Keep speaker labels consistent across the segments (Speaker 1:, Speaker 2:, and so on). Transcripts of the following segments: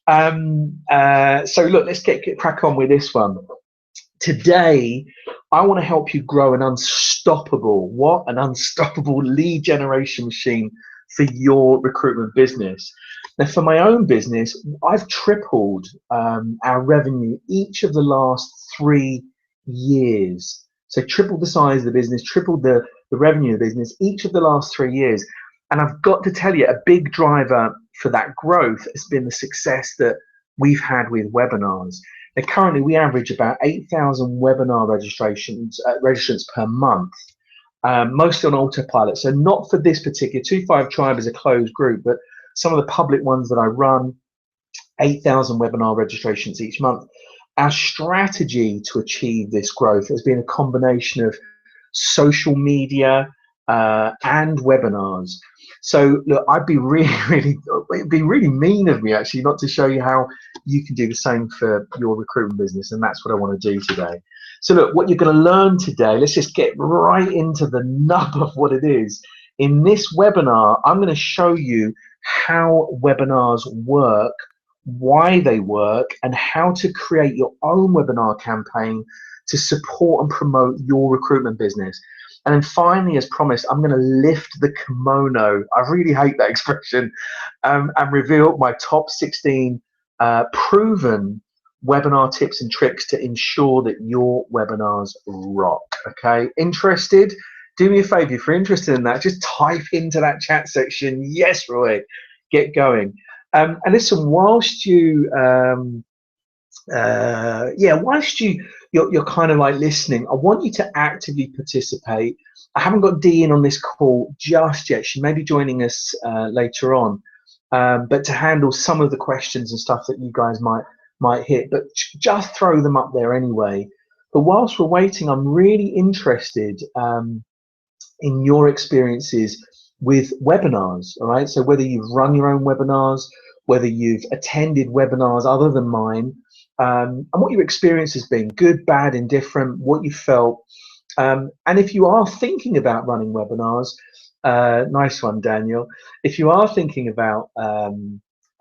Speaker 1: So look, let's get crack on with this one. Today, I want to help you grow an unstoppable lead generation machine for your recruitment business. Now, for my own business, I've tripled our revenue each of the last 3 years. So tripled the size of the business, tripled the revenue of the business each of the last 3 years. And I've got to tell you, a big driver for that growth has been the success that we've had with webinars. Now, currently, we average about 8,000 webinar registrants per month, mostly on autopilot. So not for this particular 25 Tribe is a closed group, but some of the public ones that I run, 8,000 webinar registrations each month. Our strategy to achieve this growth has been a combination of social media and webinars. So look, it'd be really mean of me actually not to show you how you can do the same for your recruitment business, and that's what I want to do today. So look, what you're going to learn today, let's just get right into the nub of what it is. In this webinar, I'm going to show you how webinars work, why they work, and how to create your own webinar campaign to support and promote your recruitment business. And then finally, as promised, I'm going to lift the kimono. I really hate that expression, and reveal my top 16 proven webinar tips and tricks to ensure that your webinars rock. Okay, interested? Do me a favor, if you're interested in that, just type into that chat section, yes, Roy, get going. And listen, whilst you're kind of like listening, I want you to actively participate. I haven't got Dee in on this call just yet. She may be joining us later on, but to handle some of the questions and stuff that you guys might hit, but just throw them up there anyway. But whilst we're waiting, I'm really interested in your experiences with webinars, all right? So whether you've run your own webinars, whether you've attended webinars other than mine, and what your experience has been, good, bad, indifferent, what you felt. And if you are thinking about running webinars, nice one, Daniel. If you are thinking about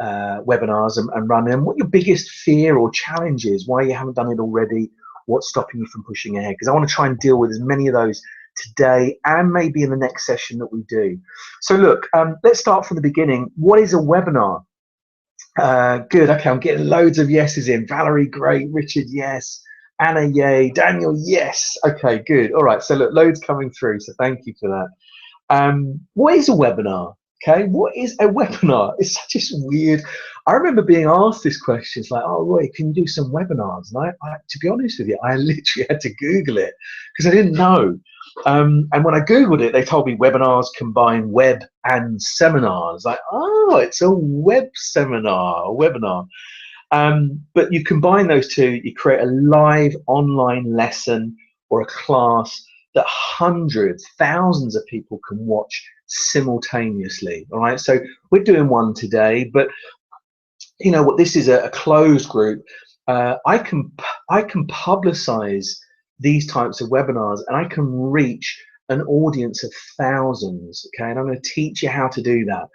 Speaker 1: webinars and running them, what your biggest fear or challenge is, why you haven't done it already, what's stopping you from pushing ahead? Because I want to try and deal with as many of those today and maybe in the next session that we do. So look, let's start from the beginning. What is a webinar? Good. Okay, I'm getting loads of yeses in. Valerie, great. Richard, yes. Anna, yay. Daniel, yes. Okay, good. All right. So look, loads coming through. So thank you for that. What is a webinar? Okay, what is a webinar? It's such a weird. I remember being asked this question. It's like, oh, Roy, can you do some webinars? And I to be honest with you, I literally had to Google it because I didn't know. And when I Googled it, they told me webinars combine web and seminars. Like, oh, it's a web seminar, a webinar. But you combine those two, you create a live online lesson or a class that hundreds, thousands of people can watch simultaneously. All right, so we're doing one today, but you know what? This is a closed group. I can publicize these types of webinars, and I can reach an audience of thousands. Okay, and I'm going to teach you how to do that.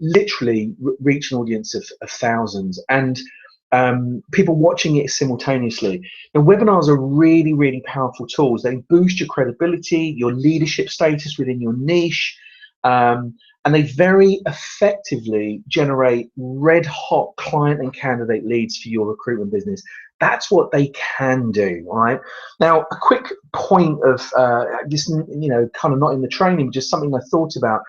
Speaker 1: Literally reach an audience of thousands, and people watching it simultaneously. And webinars are really, really powerful tools. They boost your credibility, your leadership status within your niche, and they very effectively generate red hot client and candidate leads for your recruitment business. That's what they can do. All right. Now, a quick point of just, you know, kind of not in the training, but just something I thought about.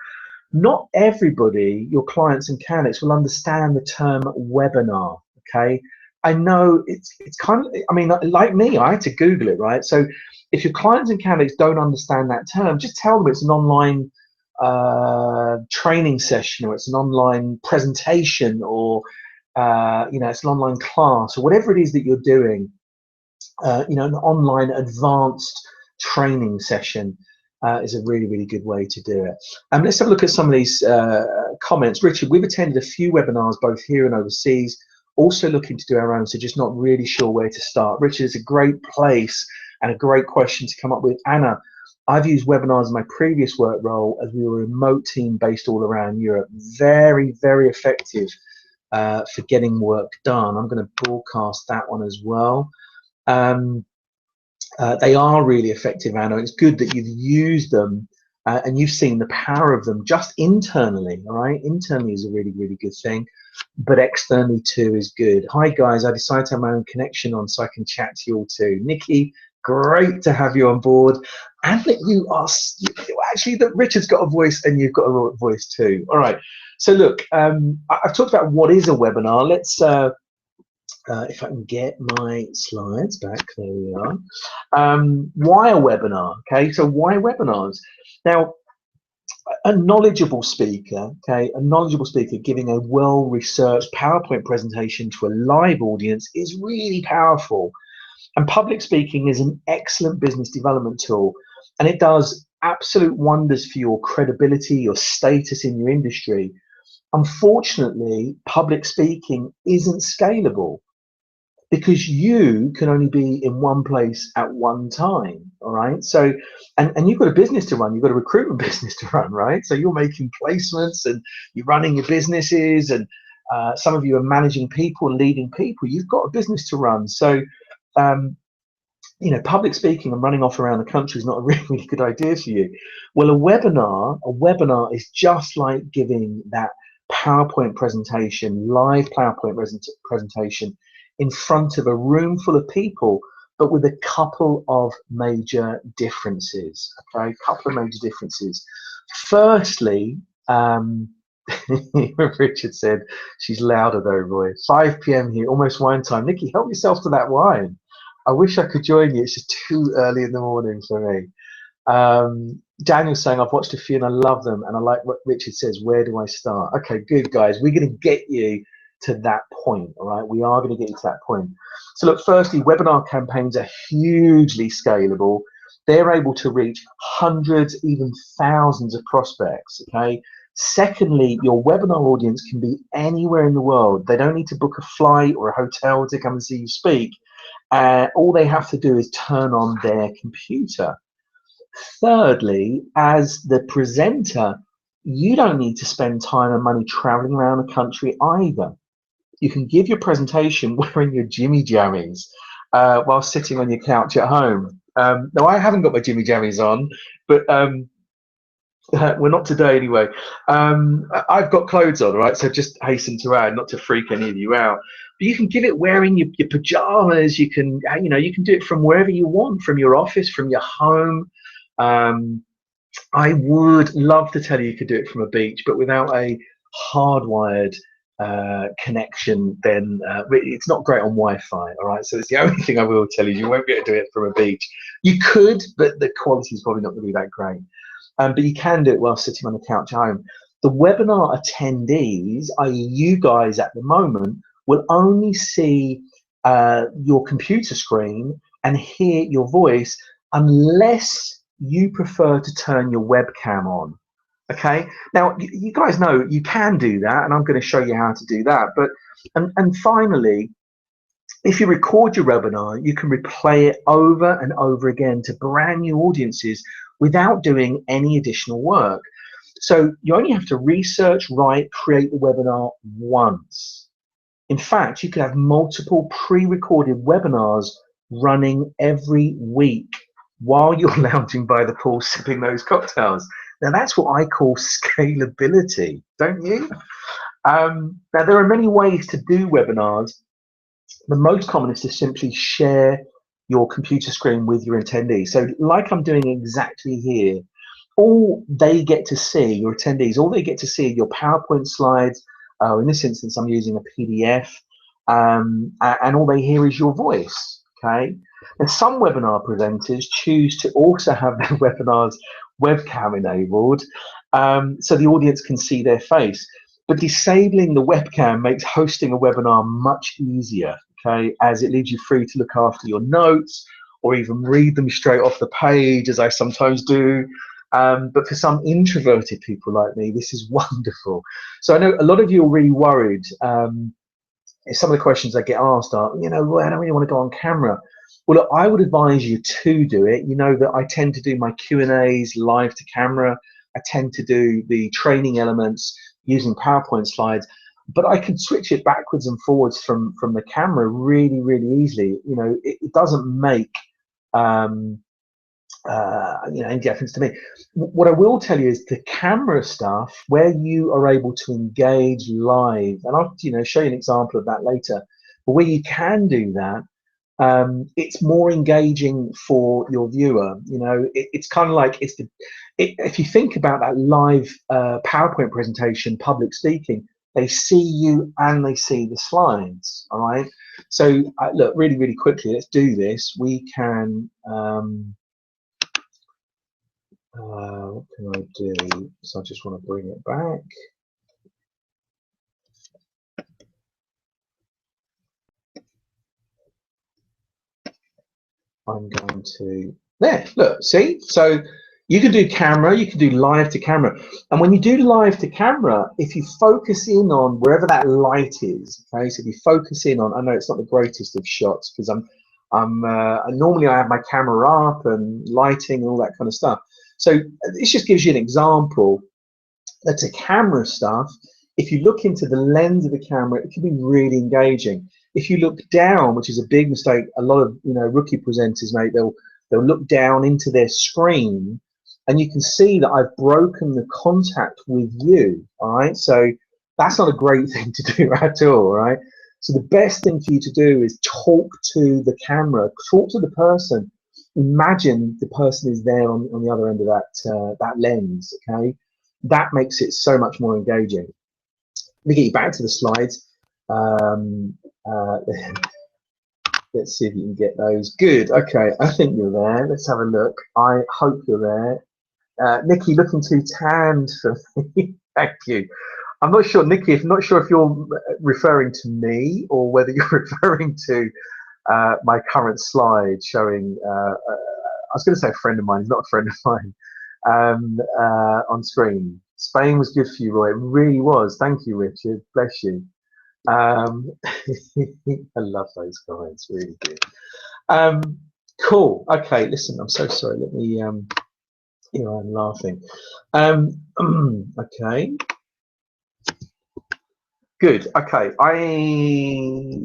Speaker 1: Not everybody, your clients and candidates, will understand the term webinar. Okay. I know it's kind of, I mean, like me, I had to Google it, right? So if your clients and candidates don't understand that term, just tell them it's an online training session, or it's an online presentation, or you know, it's an online class, or whatever it is that you're doing. You know, an online advanced training session is a really, really good way to do it. Let's have a look at some of these comments. Richard, we've attended a few webinars both here and overseas, also looking to do our own, so just not really sure where to start. Richard, it's a great place and a great question to come up with. Anna, I've used webinars in my previous work role as we were a remote team based all around Europe. Very, very effective for getting work done. I'm going to broadcast that one as well. They are really effective, Anna. It's good that you've used them and you've seen the power of them just internally. All right, internally is a really, really good thing, but externally too is good. Hi guys, I decided to have my own connection on so I can chat to you all too. Nikki, great to have you on board, and that you are actually that Richard's got a voice and you've got a voice too. All right, so look, I've talked about what is a webinar. Let's if I can get my slides back, there we are. Why a webinar? Okay, so why webinars? Now, a knowledgeable speaker, okay, a knowledgeable speaker giving a well-researched PowerPoint presentation to a live audience is really powerful. And public speaking is an excellent business development tool, and it does absolute wonders for your credibility, your status in your industry. Unfortunately, public speaking isn't scalable, because you can only be in one place at one time. All right, so and you've got a business to run, you've got a recruitment business to run, right? So you're making placements and you're running your businesses, and some of you are managing people and leading people. You've got a business to run. So you know, public speaking and running off around the country is not a really, really good idea for you. Well, a webinar is just like giving that PowerPoint presentation, live PowerPoint presentation in front of a room full of people, but with a couple of major differences. Okay, a couple of major differences. Firstly, Richard said she's louder though, Roy. 5 p.m. here, almost wine time. Nikki, help yourself to that wine. I wish I could join you. It's just too early in the morning for me. Daniel's saying, I've watched a few and I love them, and I like what Richard says, where do I start? Okay, good guys, we're going to get you to that point. All right, we are going to get you to that point. So look, firstly, webinar campaigns are hugely scalable. They're able to reach hundreds, even thousands of prospects. Okay, secondly, your webinar audience can be anywhere in the world. They don't need to book a flight or a hotel to come and see you speak. All they have to do is turn on their computer. Thirdly, as the presenter, you don't need to spend time and money traveling around the country either. You can give your presentation wearing your Jimmy Jammies while sitting on your couch at home. Now, I haven't got my Jimmy Jammies on, but well, not today anyway. I've got clothes on, right? So just hasten to add, not to freak any of you out, but you can give it wearing your pajamas. You can, you know, you can do it from wherever you want, from your office, from your home. I would love to tell you you could do it from a beach, but without a hardwired connection, then it's not great on Wi-Fi. All right, so it's the only thing I will tell you. You won't be able to do it from a beach. You could, but the quality is probably not going to be that great. But you can do it while sitting on the couch at home. The webinar attendees, i.e. you guys at the moment, will only see your computer screen and hear your voice unless you prefer to turn your webcam on. Okay, now you guys know you can do that, and I'm going to show you how to do that. But and finally, if you record your webinar, you can replay it over and over again to brand new audiences without doing any additional work. So you only have to research, write, create the webinar once. In fact, you could have multiple pre-recorded webinars running every week while you're lounging by the pool sipping those cocktails. Now that's what I call scalability, don't you? Now there are many ways to do webinars. The most common is to simply share your computer screen with your attendees. So like I'm doing exactly here, all they get to see, your attendees, all they get to see are your PowerPoint slides. In this instance, I'm using a PDF, and all they hear is your voice, okay? And some webinar presenters choose to also have their webinars webcam enabled, so the audience can see their face. But disabling the webcam makes hosting a webinar much easier, okay, as it leaves you free to look after your notes or even read them straight off the page, as I sometimes do. But for some introverted people like me, this is wonderful. So I know a lot of you are really worried. Some of the questions I get asked are, you know, well, I don't really want to go on camera. Well, look, I would advise you to do it. You know that I tend to do my Q&As live to camera. I tend to do the training elements using PowerPoint slides. but I can switch it backwards and forwards from the camera really, really easily. You know, it doesn't make you know, any difference to me. What I will tell you is the camera stuff where you are able to engage live, and I'll, you know, show you an example of that later. But where you can do that, it's more engaging for your viewer. You know, it's kind of like if you think about that live PowerPoint presentation, public speaking, they see you and they see the slides. All right. So look, really, really quickly, let's do this. We can. What can I do? So I just want to bring it back. I'm going to, there, look, see? So you can do camera, you can do live to camera. And when you do live to camera, if you focus in on wherever that light is, okay, so if you focus in on, I know it's not the greatest of shots because normally I have my camera up and lighting and all that kind of stuff. So this just gives you an example. That's a camera stuff. If you look into the lens of the camera, it can be really engaging. If you look down, which is a big mistake, a lot of rookie presenters make, they'll look down into their screen, and you can see that I've broken the contact with you. All right, so that's not a great thing to do at all. Right. So the best thing for you to do is talk to the camera, talk to the person. Imagine the person is there on the other end of that lens. Okay, that makes it so much more engaging. Let me get you back to the slides. Let's see if you can get those. Good. Okay, I think you're there. Let's have a look. I hope you're there. Nikki, looking too tanned for me. Thank you. I'm not sure, Nikki. I'm not sure if you're referring to me or whether you're referring to my current slide showing. I was going to say a friend of mine. He's not a friend of mine. On screen. Spain was good for you, Roy. It really was. Thank you, Richard. Bless you. I love those guys. Really good. Cool. Okay, listen, I'm so sorry. Let me, here I'm laughing. Okay. Good. Okay.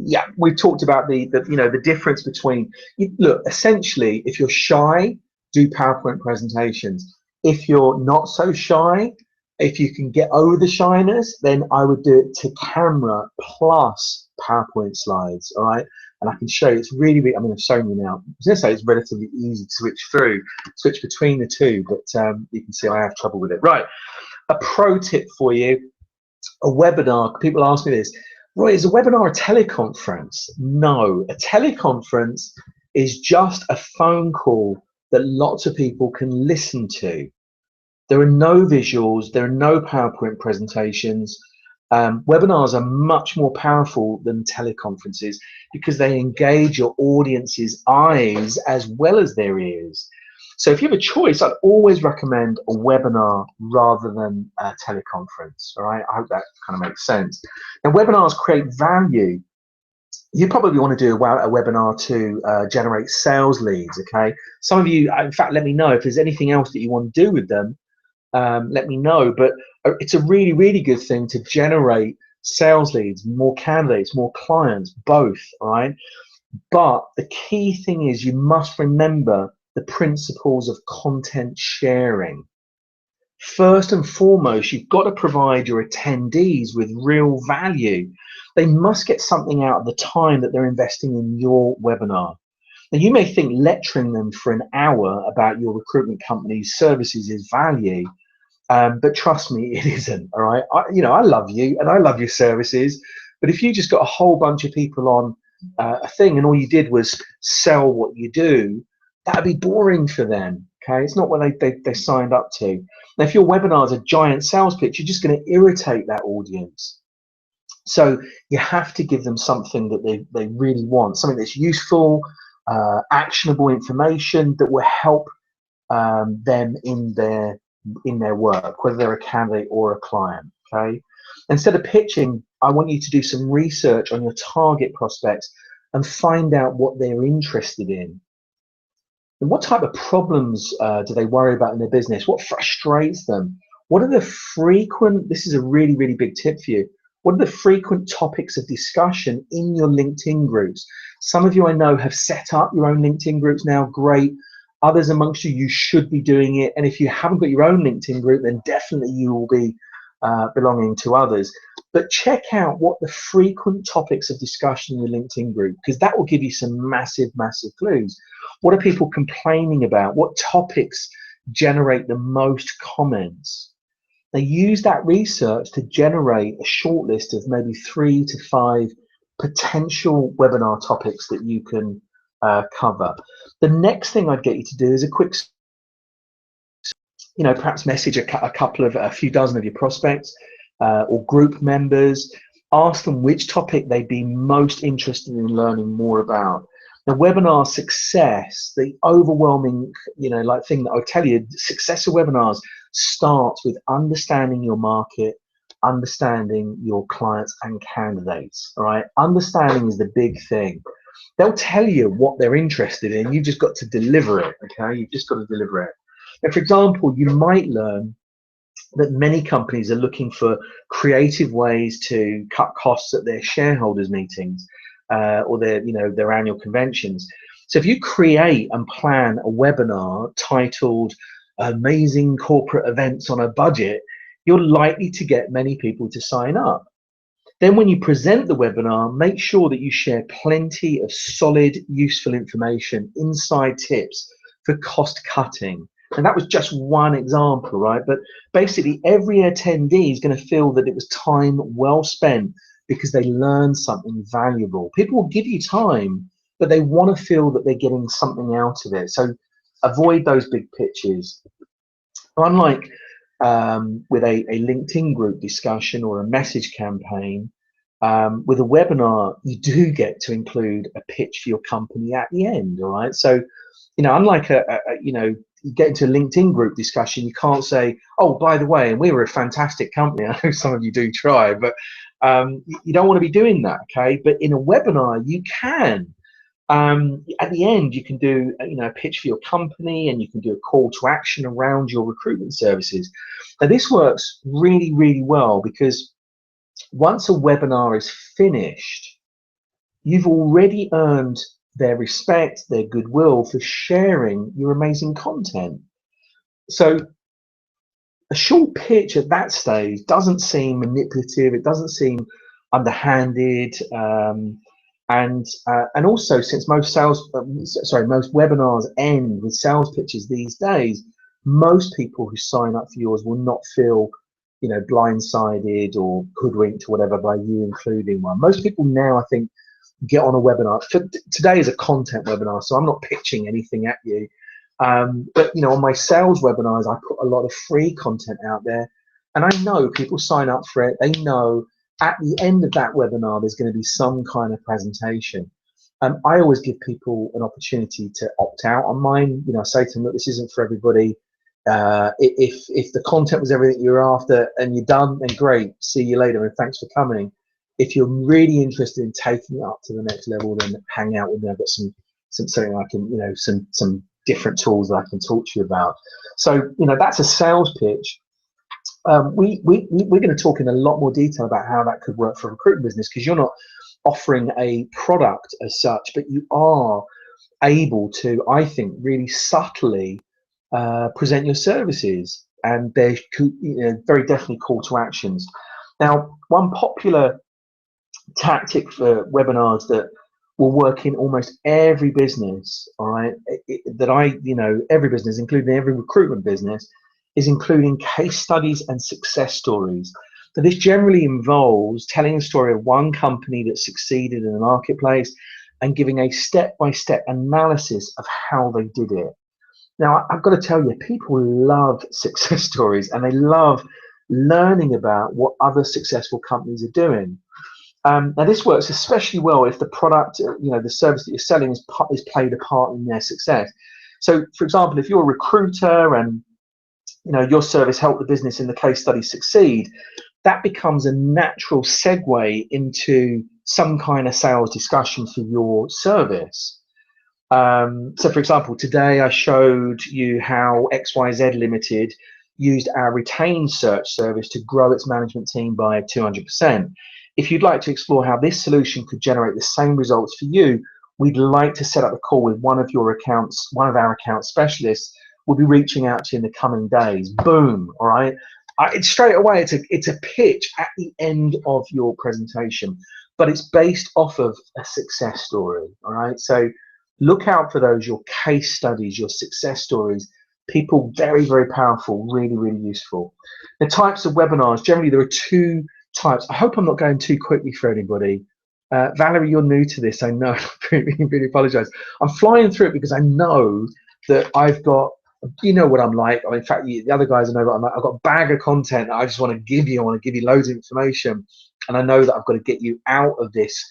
Speaker 1: Yeah, we've talked about the difference between, look, essentially, if you're shy, do PowerPoint presentations. If you're not so shy, if you can get over the shyness, then I would do it to camera plus PowerPoint slides. All right. And I can show you, it's really, really, I mean, I've shown you now. I was going to say it's relatively easy to switch between the two, but you can see I have trouble with it. Right. A pro tip for you. A webinar, people ask me this, Roy, is a webinar a teleconference? No, a teleconference is just a phone call that lots of people can listen to. There are no visuals, there are no PowerPoint presentations. Webinars are much more powerful than teleconferences because they engage your audience's eyes as well as their ears. So if you have a choice, I'd always recommend a webinar rather than a teleconference. All right, I hope that kind of makes sense. Now, webinars create value. You probably want to do a webinar to generate sales leads. Okay, some of you, in fact, let me know if there's anything else that you want to do with them. Let me know. But it's a really, really good thing to generate sales leads, more candidates, more clients, both. All right, but the key thing is you must remember the principles of content sharing. First and foremost, you've got to provide your attendees with real value. They must get something out of the time that they're investing in your webinar. Now, you may think lecturing them for an hour about your recruitment company's services is value, but trust me, it isn't. All right, I love you and I love your services, but if you just got a whole bunch of people on a thing and all you did was sell what you do, that'd be boring for them. Okay, it's not what they signed up to. Now, if your webinar is a giant sales pitch, you're just going to irritate that audience. So you have to give them something that they really want, something that's useful, actionable information that will help them in their work, whether they're a candidate or a client. Okay, instead of pitching, I want you to do some research on your target prospects and find out what they're interested in. And what type of problems do they worry about in their business? What frustrates them? What are the frequent, this is a really, really big tip for you, What are the frequent topics of discussion in your LinkedIn groups? Some of you I know have set up your own LinkedIn groups now. Great. Others amongst you, you should be doing it. And if you haven't got your own LinkedIn group, then definitely you will be belonging to others. But check out what the frequent topics of discussion in your LinkedIn group, because that will give you some massive, massive clues. What are people complaining about? What topics generate the most comments? They use that research to generate a short list of maybe 3 to 5 potential webinar topics that you can cover. The next thing I'd get you to do is a quick, perhaps message a few dozen of your prospects or group members. Ask them which topic they'd be most interested in learning more about. The webinar success, the overwhelming, thing that I'll tell you, success of webinars starts with understanding your market, understanding your clients and candidates. All right, understanding is the big thing. They'll tell you what they're interested in. You've just got to deliver it. Okay, you've just got to deliver it. And for example, you might learn that many companies are looking for creative ways to cut costs at their shareholders meetings or their annual conventions. So if you create and plan a webinar titled Amazing Corporate Events on a Budget, you're likely to get many people to sign up. Then when you present the webinar, make sure that you share plenty of solid, useful information, inside tips for cost cutting. And that was just one example, right? But basically every attendee is going to feel that it was time well spent because they learned something valuable. People will give you time, but they want to feel that they're getting something out of it. So avoid those big pitches. Unlike with a LinkedIn group discussion or a message campaign, with a webinar, you do get to include a pitch for your company at the end, all right? So, unlike you get into a LinkedIn group discussion, you can't say, oh, by the way, and we were a fantastic company. I know some of you do try, but you don't want to be doing that, okay? But in a webinar, you can. At the end, you can do a pitch for your company, and you can do a call to action around your recruitment services. Now, this works really, really well because once a webinar is finished, you've already earned their respect, their goodwill for sharing your amazing content. So a short pitch at that stage doesn't seem manipulative, it doesn't seem underhanded, and also, since most webinars end with sales pitches these days, most people who sign up for yours will not feel blindsided or hoodwinked or whatever by you including one. Most people now, I think, get on a webinar. Today is a content webinar, so I'm not pitching anything at you. But on my sales webinars, I put a lot of free content out there, and I know people sign up for it. They know at the end of that webinar, there's going to be some kind of presentation. I always give people an opportunity to opt out on mine. I say to them, look, this isn't for everybody. If the content was everything you're after and you're done, then great. See you later, and thanks for coming. If you're really interested in taking it up to the next level, then hang out with me. I've got something I can, some different tools that I can talk to you about. So, that's a sales pitch. We're going to talk in a lot more detail about how that could work for a recruitment business, because you're not offering a product as such, but you are able to, I think, really subtly present your services, and they're very definitely call to actions. Now, one popular tactic for webinars that will work in almost every business, all right, every business, including every recruitment business, is including case studies and success stories. So this generally involves telling a story of one company that succeeded in the marketplace and giving a step-by-step analysis of how they did it. Now, I've got to tell you, people love success stories, and they love learning about what other successful companies are doing. Now, this works especially well if the product, the service that you're selling is played a part in their success. So, for example, if you're a recruiter and your service helped the business in the case study succeed, that becomes a natural segue into some kind of sales discussion for your service. So, for example, today I showed you how XYZ Limited used our retained search service to grow its management team by 200%. If you'd like to explore how this solution could generate the same results for you, we'd like to set up a call with one of our account specialists. We'll be reaching out to you in the coming days. Boom, all right? It's straight away, it's a pitch at the end of your presentation, but it's based off of a success story, all right? So look out for those, your case studies, your success stories. People, very, very powerful, really, really useful. The types of webinars, generally there are two types. I hope I'm not going too quickly for anybody. Valerie, you're new to this, I know. I really apologize. I'm flying through it because I know that I've got, you know what I'm like. In fact, the other guys know what I'm like. I've got a bag of content I just want to give you. I want to give you loads of information. And I know that I've got to get you out of this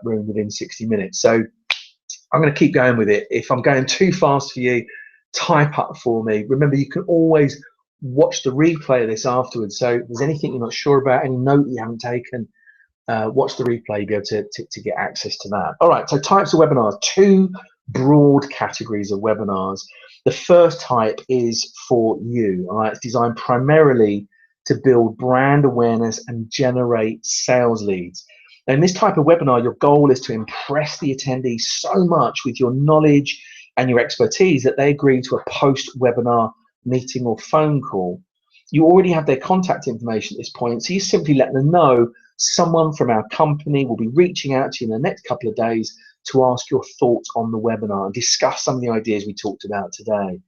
Speaker 1: room within 60 minutes. So I'm going to keep going with it. If I'm going too fast for you, type up for me. Remember, you can always watch the replay of this afterwards. So if there's anything you're not sure about, any note you haven't taken, watch the replay. You'll be able to get access to that. All right, so types of webinars, two broad categories of webinars. The first type is for you. All right, it's designed primarily to build brand awareness and generate sales leads. In this type of webinar, your goal is to impress the attendees so much with your knowledge and your expertise that they agree to a post-webinar meeting or phone call. You already have their contact information at this point, so you simply let them know someone from our company will be reaching out to you in the next couple of days to ask your thoughts on the webinar and discuss some of the ideas we talked about today.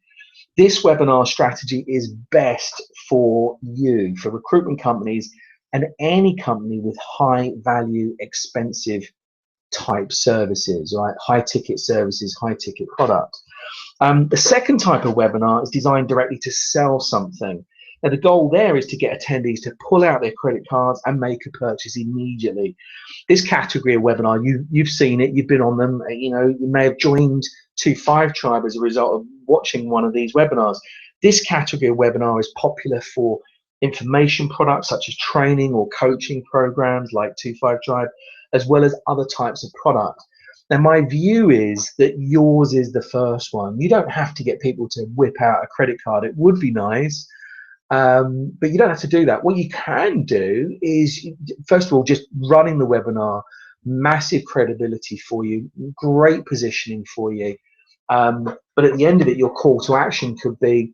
Speaker 1: This webinar strategy is best for you, for recruitment companies and any company with high value, expensive type services, right? High ticket services, high ticket products. The second type of webinar is designed directly to sell something. Now, the goal there is to get attendees to pull out their credit cards and make a purchase immediately. This category of webinar, you've seen it, you've been on them, you know, you may have joined 25 Tribe as a result of watching one of these webinars. This category of webinar is popular for information products such as training or coaching programs like 25 Tribe, as well as other types of products. Now, my view is that yours is the first one. You don't have to get people to whip out a credit card. It would be nice, but you don't have to do that. What you can do is, first of all, just running the webinar, massive credibility for you, great positioning for you. But at the end of it, your call to action could be,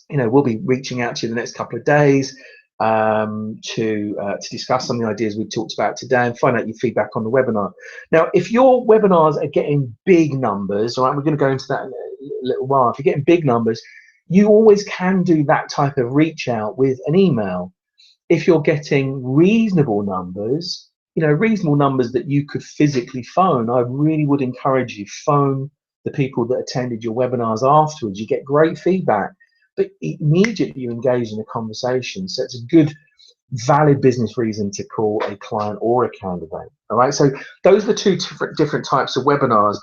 Speaker 1: you know, we'll be reaching out to you the next couple of days to discuss some of the ideas we've talked about today and find out your feedback on the webinar. Now, if your webinars are getting big numbers, all right, we're going to go into that in a little while. If you're getting big numbers, you always can do that type of reach out with an email. If you're getting reasonable numbers, you know, reasonable numbers that you could physically phone, I really would encourage you, phone the people that attended your webinars afterwards. You get great feedback, but immediately you engage in a conversation. So it's a good, valid business reason to call a client or a candidate. All right, so those are the two different types of webinars.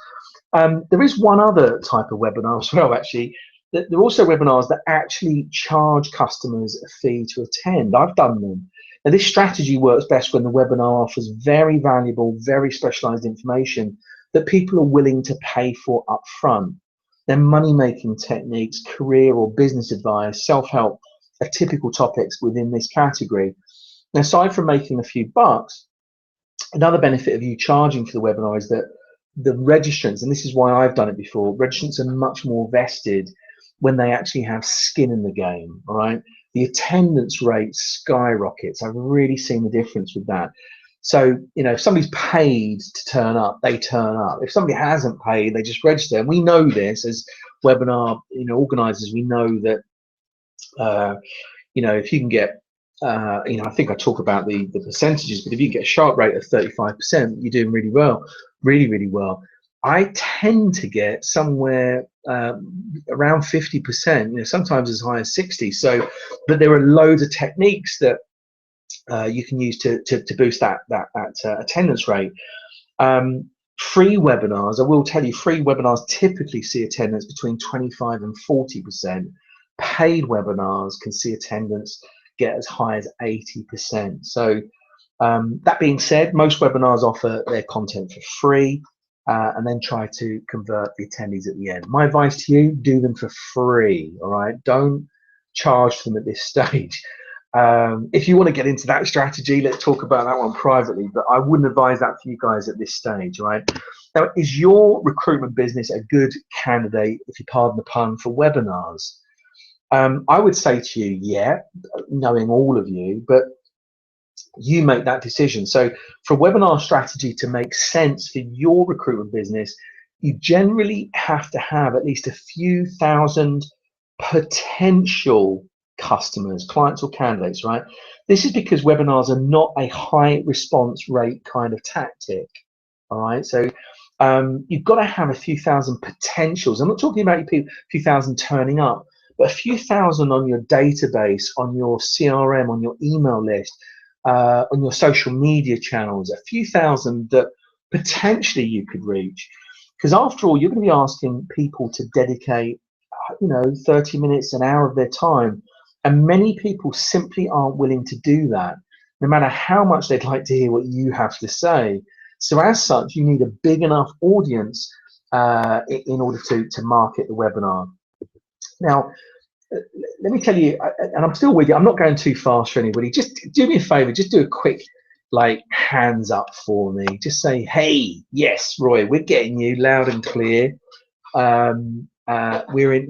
Speaker 1: There is one other type of webinar as well, actually. There are also webinars that actually charge customers a fee to attend. I've done them. Now, this strategy works best when the webinar offers very valuable, very specialized information that people are willing to pay for upfront. Then money-making techniques, career or business advice, self-help are typical topics within this category. Now, aside from making a few bucks, another benefit of you charging for the webinar is that the registrants, and this is why I've done it before, registrants are much more vested when they actually have skin in the game, all right? The attendance rate skyrockets. I've really seen the difference with that. So, you know, if somebody's paid to turn up, they turn up. If somebody hasn't paid, they just register. And we know this as webinar, you know, organizers, we know that, you know, if you can get, you know, I think I talk about the percentages, but if you get a sharp rate of 35%, you're doing really well, really, really well. I tend to get somewhere around 50%, you know, sometimes as high as 60. So, but there are loads of techniques that you can use to boost that attendance rate. Free webinars, I will tell you, free webinars typically see attendance between 25 and 40%. Paid webinars can see attendance get as high as 80%. So that being said, most webinars offer their content for free and then try to convert the attendees at the end. My advice to you, do them for free, all right? Don't charge them at this stage. If you want to get into that strategy, let's talk about that one privately, but I wouldn't advise that for you guys at this stage, right? Now, is your recruitment business a good candidate, if you pardon the pun, for webinars? I would say to you, yeah, knowing all of you, but you make that decision. So for a webinar strategy to make sense for your recruitment business, you generally have to have at least a few thousand potential customers, clients or candidates, right? This is because webinars are not a high response rate kind of tactic, all right? So you've got to have a few thousand potentials. I'm not talking about a few thousand turning up, but a few thousand on your database, on your CRM, on your email list, on your social media channels, a few thousand that potentially you could reach. Because after all, you're going to be asking people to dedicate, 30 minutes, an hour of their time. And many people simply aren't willing to do that, no matter how much they'd like to hear what you have to say. So as such, you need a big enough audience in order to market the webinar. Now, let me tell you, and I'm still with you, I'm not going too fast for anybody. Just do me a favor, just do a quick hands up for me. Just say, hey, yes, Roy, we're getting you loud and clear. We're in,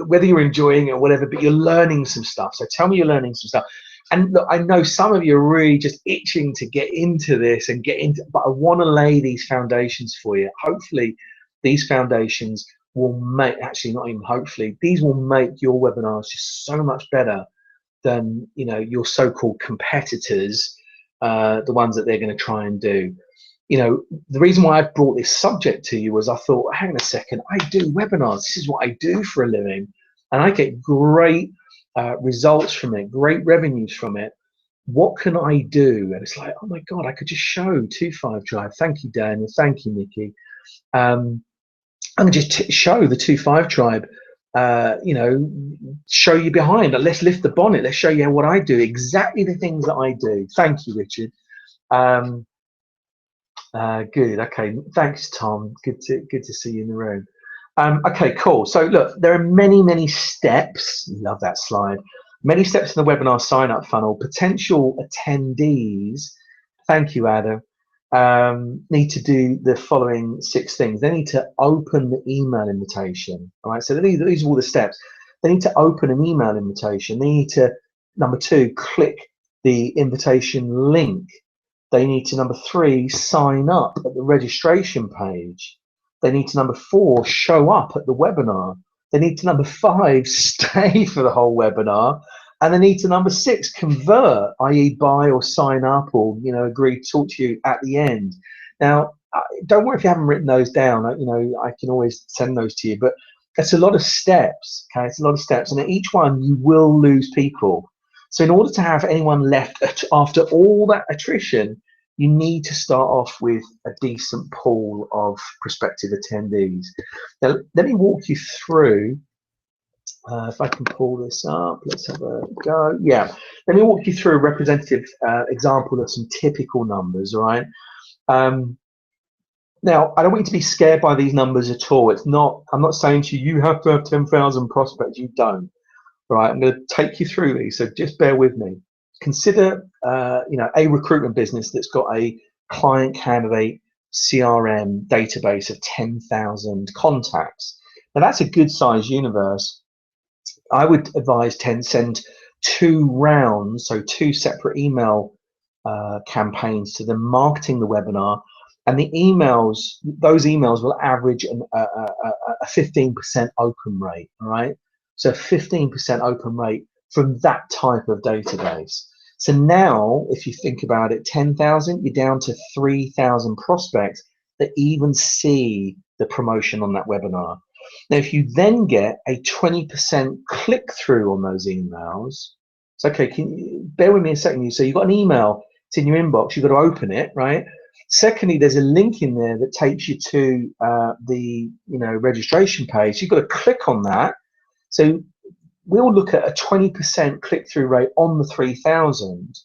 Speaker 1: whether you're enjoying it or whatever, but you're learning some stuff. So tell me you're learning some stuff. And look, I know some of you are really just itching to get into this and but I want to lay these foundations for you. Hopefully these foundations will make, actually not even hopefully, these will make your webinars just so much better than, your so-called competitors, the ones that they're going to try and do. The reason why I brought this subject to you was I thought, hang on a second, I do webinars. This is what I do for a living. And I get great results from it, great revenues from it. What can I do? And it's like, oh my God, I could just show 25 Drive. Thank you, Daniel. Thank you, Nikki. And just show the 25 Tribe, show you behind. Let's lift the bonnet. Let's show you what I do, exactly the things that I do. Thank you, Richard. Good. Okay. Thanks, Tom. Good to see you in the room. Okay, cool. So look, there are many steps. Love that slide. Many steps in the webinar sign-up funnel. Potential attendees. Thank you, Adam. Need to do the following 6 things. They need to open the email invitation. All right. So these are all the steps. They need to open an email invitation. They need to, number 2, click the invitation link. They need to, number 3, sign up at the registration page. They need to, number 4, show up at the webinar. They need to, number 5, stay for the whole webinar. And they need to, number 6, convert, i.e. buy or sign up or, agree to talk to you at the end. Now, don't worry if you haven't written those down. I can always send those to you. But it's a lot of steps, okay? It's a lot of steps. And at each one, you will lose people. So in order to have anyone left after all that attrition, you need to start off with a decent pool of prospective attendees. Now, let me walk you through, if I can pull this up, let's have a go. Yeah, let me walk you through a representative example of some typical numbers, all right? Now, I don't want you to be scared by these numbers at all. I'm not saying to you, you have to have 10,000 prospects. You don't. Right, I'm going to take you through these, so just bear with me. Consider, a recruitment business that's got a client candidate CRM database of 10,000 contacts. Now that's a good size universe. I would advise send 2 rounds, so 2 separate email campaigns to them marketing the webinar, and those emails will average a 15% open rate. All right. So 15% open rate from that type of database. So now, if you think about it, 10,000, you're down to 3,000 prospects that even see the promotion on that webinar. Now, if you then get a 20% click-through on those emails, it's okay, bear with me a second. So you've got an email, it's in your inbox, you've got to open it, right? Secondly, there's a link in there that takes you to the registration page. You've got to click on that. So we'll look at a 20% click-through rate on the 3,000.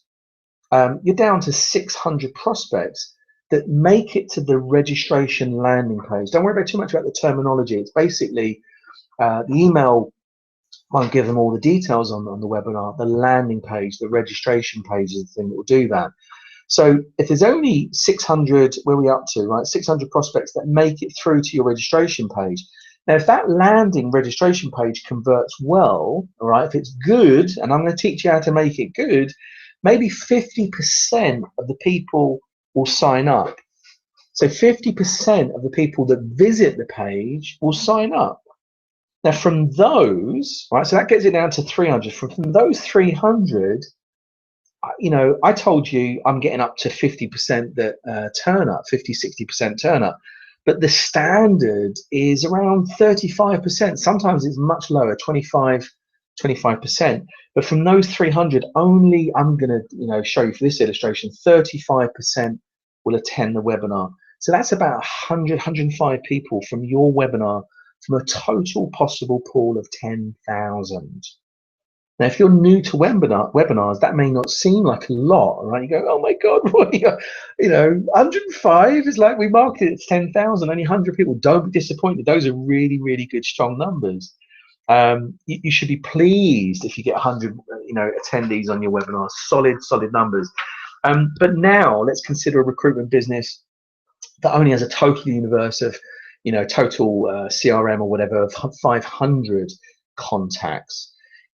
Speaker 1: You're down to 600 prospects that make it to the registration landing page. Don't worry too much about the terminology. It's basically the email Won't give them all the details on the webinar. The landing page, the registration page is the thing that will do that. So if there's only 600, where are we up to, right? 600 prospects that make it through to your registration page. Now, if that landing registration page converts well, all right, if it's good, and I'm going to teach you how to make it good, maybe 50% of the people will sign up. So 50% of the people that visit the page will sign up. Now, from those, right, so that gets it down to 300. From those 300, you know, I told you I'm getting up to 50% that turn up, 50, 60% turn up. But the standard is around 35%. Sometimes it's much lower, 25%. But from those 300, only, I'm going to, you know, show you for this illustration, 35% will attend the webinar. So that's about 100, 105 people from your webinar, from a total possible pool of 10,000. Now, if you're new to webinars, that may not seem like a lot, right? You go, oh my God, what you know, 105 is like we marketed it to 10,000, only 100 people. Don't be disappointed. Those are really, really good, strong numbers. You should be pleased if you get 100, you know, attendees on your webinar. Solid numbers. But now let's consider a recruitment business that only has a total universe of, you know, total CRM or whatever of 500 contacts.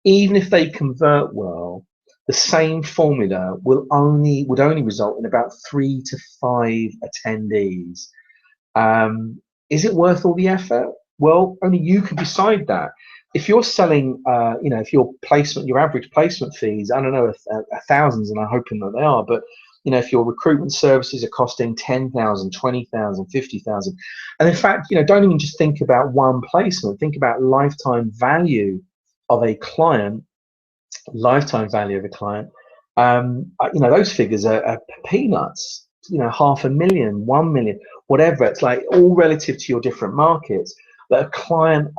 Speaker 1: Even if they convert well, the same formula would only result in about 3 to 5 attendees. Is it worth all the effort? Well, only you can decide that. If you're selling, you know, if your average placement fees, I don't know, thousands, and I'm hoping that they are, but you know, if your recruitment services are costing 10,000, 20,000, 50,000, and in fact, you know, don't even just think about one placement. Think about lifetime value of a client. Lifetime value of a client. You know, those figures are peanuts. You know, 500,000, 1 million, whatever. It's like all relative to your different markets. But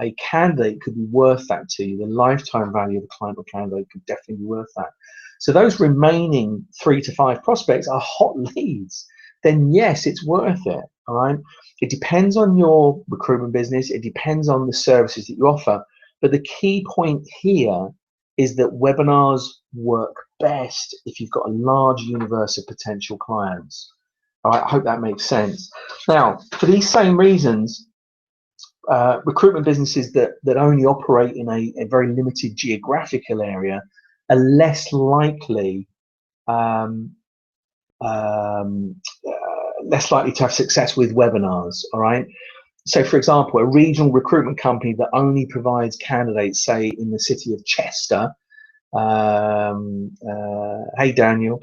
Speaker 1: a candidate could be worth that to you. The lifetime value of a client or candidate could definitely be worth that. So those remaining 3 to 5 prospects are hot leads. Then yes, it's worth it. All right. It depends on your recruitment business. It depends on the services that you offer. But the key point here is that webinars work best if you've got a large universe of potential clients. All right. I hope that makes sense. Now, for these same reasons, recruitment businesses that only operate in a very limited geographical area are less likely to have success with webinars. All right. So, for example, a regional recruitment company that only provides candidates, say, in the city of Chester. Hey, Daniel,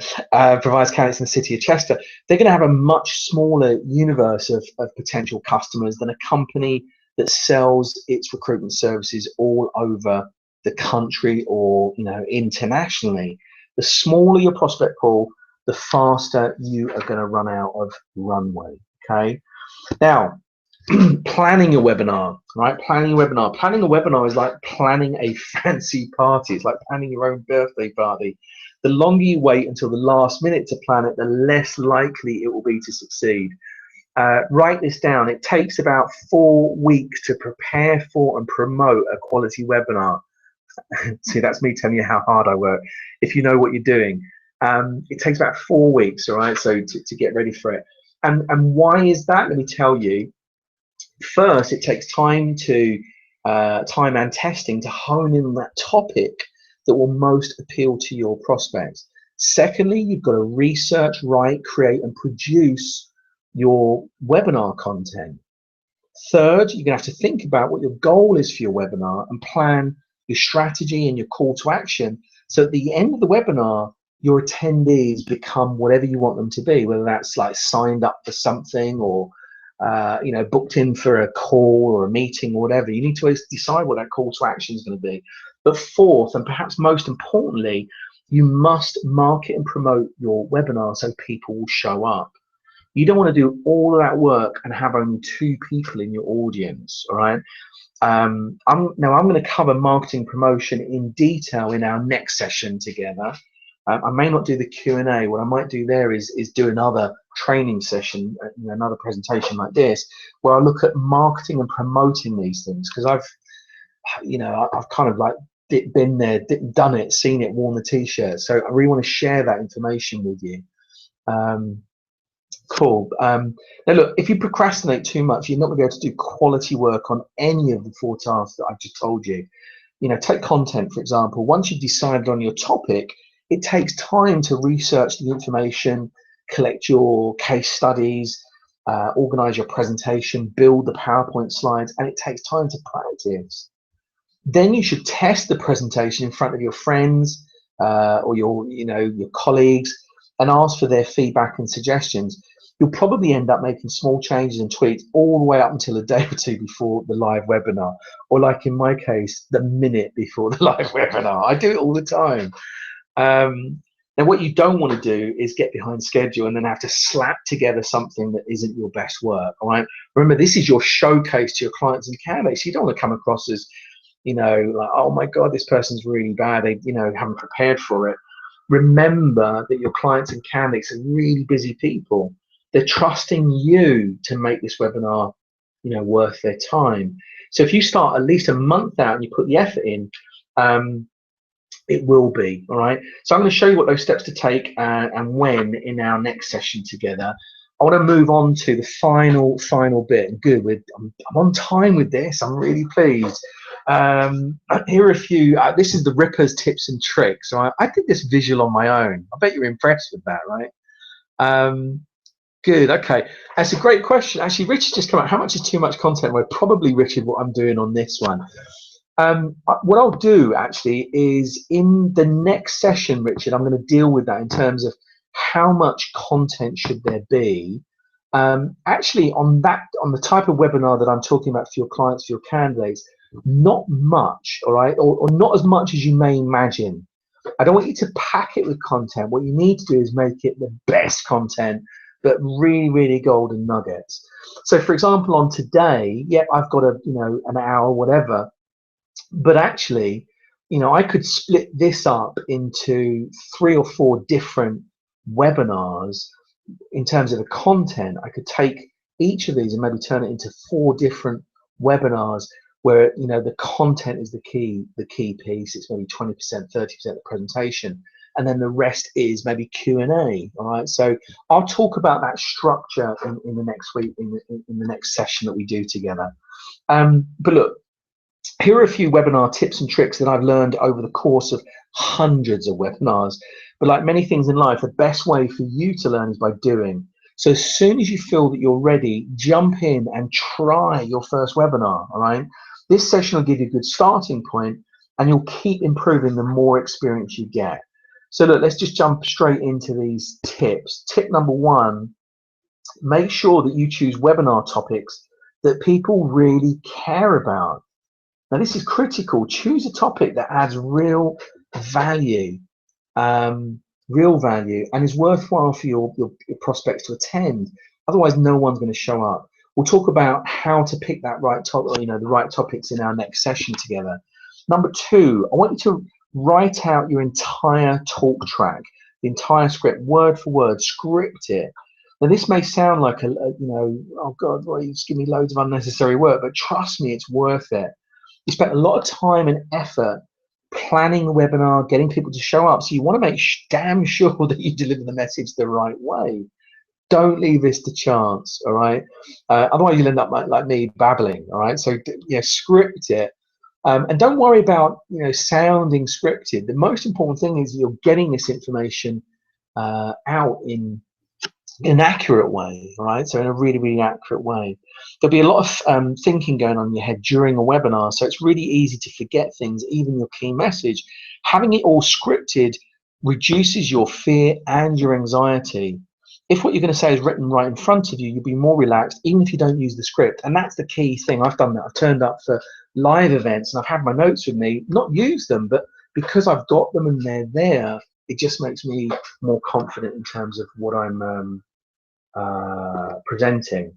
Speaker 1: provides candidates in the city of Chester. They're going to have a much smaller universe of potential customers than a company that sells its recruitment services all over the country or, you know, internationally. The smaller your prospect pool, the faster you are going to run out of runway. Okay. Now, planning a webinar, right? Planning a webinar is like planning a fancy party. It's like planning your own birthday party. The longer you wait until the last minute to plan it, the less likely it will be to succeed. Write this down. It takes about 4 weeks to prepare for and promote a quality webinar. See, that's me telling you how hard I work. If you know what you're doing, it takes about 4 weeks, all right? So to get ready for it. And why is that? Let me tell you. First, it takes time and testing to hone in on that topic that will most appeal to your prospects. Secondly, you've got to research, write, create, and produce your webinar content. Third, you're going to have to think about what your goal is for your webinar and plan your strategy and your call to action. So at the end of the webinar, your attendees become whatever you want them to be, whether that's like signed up for something or you know, booked in for a call or a meeting or whatever. You need to decide what that call to action is going to be. But fourth, and perhaps most importantly, you must market and promote your webinar so people will show up. You don't want to do all of that work and have only 2 people in your audience, all right? I'm going to cover marketing promotion in detail in our next session together. I may not do the Q&A. What I might do there is do another training session, another presentation like this, where I look at marketing and promoting these things, because I've kind of like been there, done it, seen it, worn the t-shirt. So I really want to share that information with you. Cool. Now look, if you procrastinate too much, you're not going to be able to do quality work on any of the 4 tasks that I've just told you. You know, take content, for example. Once you've decided on your topic, it takes time to research the information, collect your case studies, organize your presentation, build the PowerPoint slides, and it takes time to practice. Then you should test the presentation in front of your friends or your colleagues and ask for their feedback and suggestions. You'll probably end up making small changes and tweaks all the way up until a day or two before the live webinar, or like in my case, the minute before the live webinar. I do it all the time. Now, what you don't want to do is get behind schedule and then have to slap together something that isn't your best work. All right. Remember, this is your showcase to your clients and candidates. You don't want to come across as, like, oh my God, this person's really bad. They, haven't prepared for it. Remember that your clients and candidates are really busy people. They're trusting you to make this webinar, worth their time. So if you start at least a month out and you put the effort in, it will be, all right? So I'm going to show you what those steps to take and when in our next session together. I want to move on to the final bit. Good, I'm on time with this. I'm really pleased. Here are a few. This is the Rippers tips and tricks. Right? I did this visual on my own. I bet you're impressed with that, right? Good. Okay, that's a great question. Actually, Richard just come out. How much is too much content? Well, probably, Richard, what I'm doing on this one. What I'll do actually is in the next session, Richard, I'm going to deal with that in terms of how much content should there be. Actually, on the type of webinar that I'm talking about for your clients, for your candidates, not much, all right, or not as much as you may imagine. I don't want you to pack it with content. What you need to do is make it the best content, but really, really golden nuggets. So, for example, on today, yeah, I've got an hour, whatever. But actually, I could split this up into 3 or 4 different webinars in terms of the content. I could take each of these and maybe turn it into 4 different webinars where, the content is the key piece. It's maybe 20%, 30% of the presentation. And then the rest is maybe Q&A, all right? So I'll talk about that structure in the next week, in the next session that we do together. But look, here are a few webinar tips and tricks that I've learned over the course of hundreds of webinars. But like many things in life, the best way for you to learn is by doing. So as soon as you feel that you're ready, jump in and try your first webinar, all right? This session will give you a good starting point, and you'll keep improving the more experience you get. So look, let's just jump straight into these tips. Tip number 1, make sure that you choose webinar topics that people really care about. Now, this is critical. Choose a topic that adds real value, and is worthwhile for your prospects to attend. Otherwise, no one's going to show up. We'll talk about how to pick that right topic, the right topics in our next session together. Number 2, I want you to write out your entire talk track, the entire script, word for word, script it. Now, this may sound like oh God, well, you just give me loads of unnecessary work, but trust me, it's worth it. You spent a lot of time and effort planning the webinar, getting people to show up. So you want to make damn sure that you deliver the message the right way. Don't leave this to chance, all right? Otherwise, you'll end up like me, babbling, all right? So, script it. And don't worry about, sounding scripted. The most important thing is you're getting this information out in an accurate way, right? So in a really, really accurate way. There'll be a lot of thinking going on in your head during a webinar, so it's really easy to forget things, even your key message. Having it all scripted reduces your fear and your anxiety. If what you're going to say is written right in front of you, you'll be more relaxed, even if you don't use the script. And that's the key thing. I've done that. I've turned up for live events and I've had my notes with me, not used them, but because I've got them and they're there, it just makes me more confident in terms of what I'm presenting.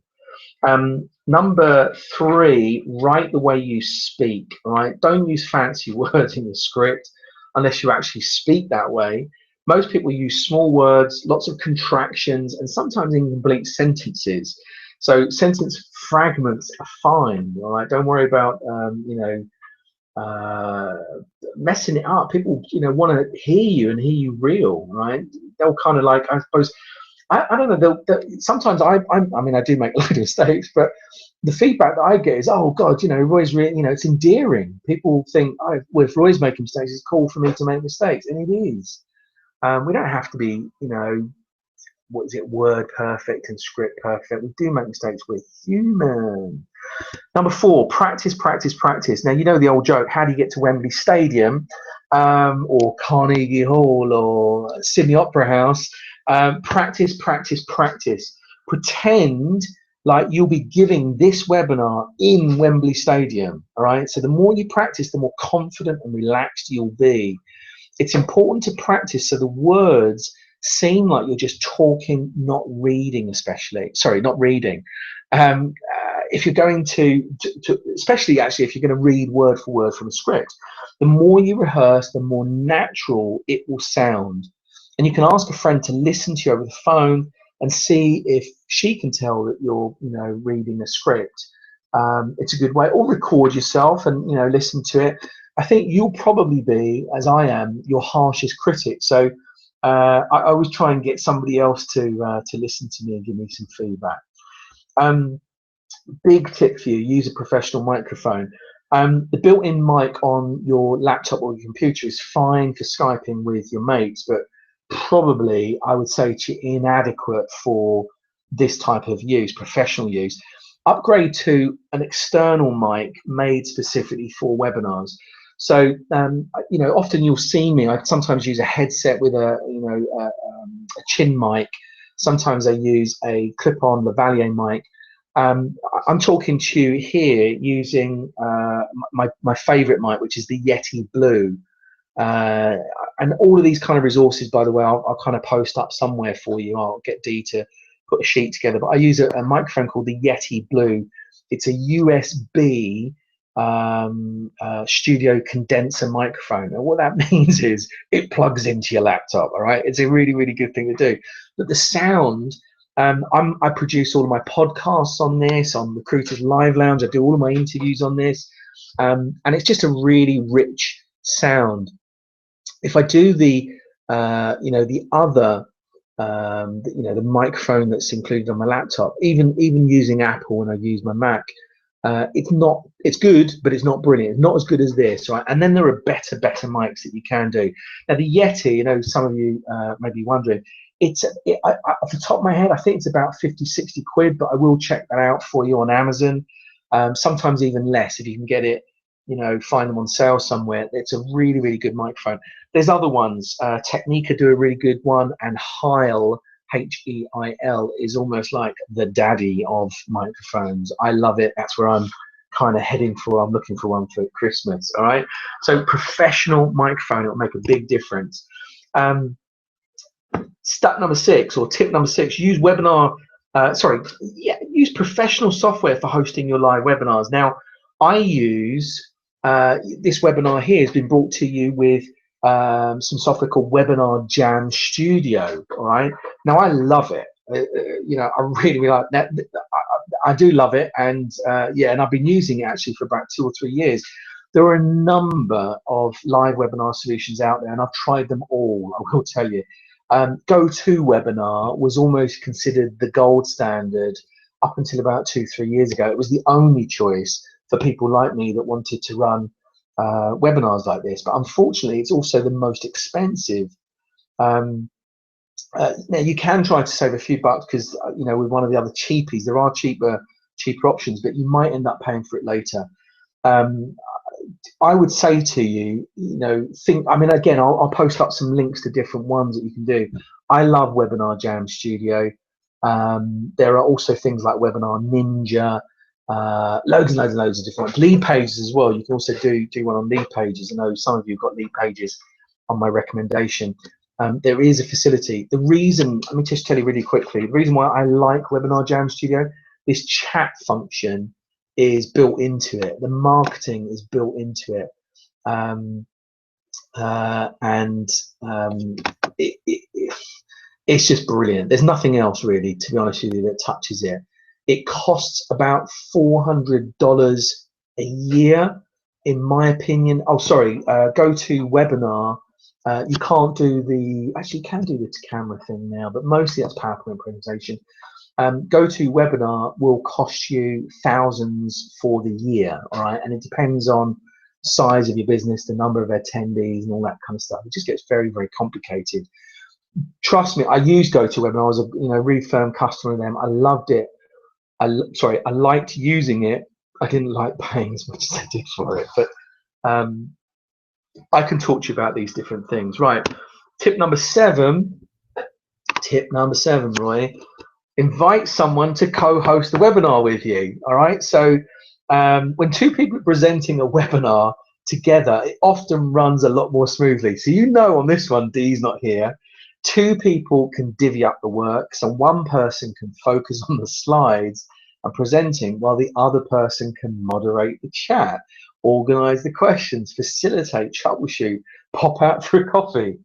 Speaker 1: Number 3, write the way you speak. All right, don't use fancy words in the script unless you actually speak that way. Most people use small words, lots of contractions, and sometimes incomplete sentences. So sentence fragments are fine. All right, don't worry about messing it up. People, want to hear you and hear you real, right? They'll kind of like, I suppose, I don't know. Sometimes I mean, I do make a lot of mistakes, but the feedback that I get is, oh God, Roy's really, it's endearing. People think, oh, well, if Roy's making mistakes, it's cool for me to make mistakes, and it is. We don't have to be, what is it, word perfect and script perfect. We do make mistakes. We're human. Number 4, practice, practice, practice. Now, the old joke, how do you get to Wembley Stadium or Carnegie Hall or Sydney Opera House? Practice, practice, practice. Pretend like you'll be giving this webinar in Wembley Stadium, all right? So the more you practice, the more confident and relaxed you'll be. It's important to practice so the words seem like you're just talking, not reading, especially. Sorry, not reading. If you're going to especially actually if you're going to read word for word from a script, the more you rehearse, the more natural it will sound. And you can ask a friend to listen to you over the phone and see if she can tell that you're, reading a script. It's a good way. Or record yourself and, listen to it. I think you'll probably be, as I am, your harshest critic. So I always try and get somebody else to listen to me and give me some feedback. Big tip for you: use a professional microphone. The built-in mic on your laptop or your computer is fine for Skyping with your mates, but probably I would say to you inadequate for this type of use, professional use. Upgrade to an external mic made specifically for webinars. So, often you'll see me. I sometimes use a headset with a chin mic. Sometimes I use a clip-on lavalier mic. I'm talking to you here using my favorite mic, which is the Yeti Blue. And all of these kind of resources, by the way, I'll kind of post up somewhere for you. I'll get Dee to put a sheet together. But I use a microphone called the Yeti Blue. It's a USB studio condenser microphone. And what that means is it plugs into your laptop, all right? It's a really, really good thing to do. But the sound, I produce all of my podcasts on this, on Recruiters Live Lounge. I do all of my interviews on this. And it's just a really rich sound. If I do the other, the microphone that's included on my laptop, even using Apple when I use my Mac, it's good, but it's not brilliant. It's not as good as this, right? And then there are better mics that you can do. Now the Yeti, some of you may be wondering, off the top of my head, I think it's about 50-60 quid, but I will check that out for you on Amazon. Sometimes even less if you can get it, find them on sale somewhere. It's a really, really good microphone. There's other ones. Technica do a really good one, and Heil, H-E-I-L, is almost like the daddy of microphones. I love it. That's where I'm kind of heading for. I'm looking for one for Christmas. All right. So professional microphone, it'll make a big difference. Tip number 6, use use professional software for hosting your live webinars. Now, I use this webinar here has been brought to you with some software called Webinar Jam Studio. All right. Now, I love it. I really like that. I do love it, and and I've been using it actually for about 2 or 3 years. There are a number of live webinar solutions out there, and I've tried them all. I will tell you. GoToWebinar was almost considered the gold standard up until about 2-3 years ago. It was the only choice for people like me that wanted to run webinars like this. But unfortunately, it's also the most expensive. Now, you can try to save a few bucks because, with one of the other cheapies, there are cheaper options, but you might end up paying for it later. I would say to you, again, I'll post up some links to different ones that you can do. I love Webinar Jam Studio. There are also things like Webinar Ninja, loads and loads of different ones. Lead Pages as well. You can also do one on Lead Pages. I know some of you have got Lead Pages on my recommendation. There is a facility. The reason, let me just tell you really quickly, the reason why I like Webinar Jam Studio, this chat function is built into it. The marketing is built into it. It's just brilliant. There's nothing else really, to be honest with you, that touches it. It costs about $400 a year. in my opinion, oh sorry, go to webinar. You can't do the, actually you can do the camera thing now, but mostly that's PowerPoint presentation. Go to webinar will cost you thousands for the year, all right? And it depends on size of your business, the number of attendees and all that kind of stuff. It just gets very, very complicated. Trust me, I used GoToWebinar. I was a really firm customer of them. I loved it. I liked using it. I didn't like paying as much as I did for it, but I can talk to you about these different things. Right. Tip number seven, Roy, invite someone to co-host the webinar with you. All right. So when two people are presenting a webinar together, it often runs a lot more smoothly. So on this one, Dee's not here. Two people can divvy up the work, so one person can focus on the slides and presenting while the other person can moderate the chat, organize the questions, facilitate, troubleshoot, pop out for a coffee,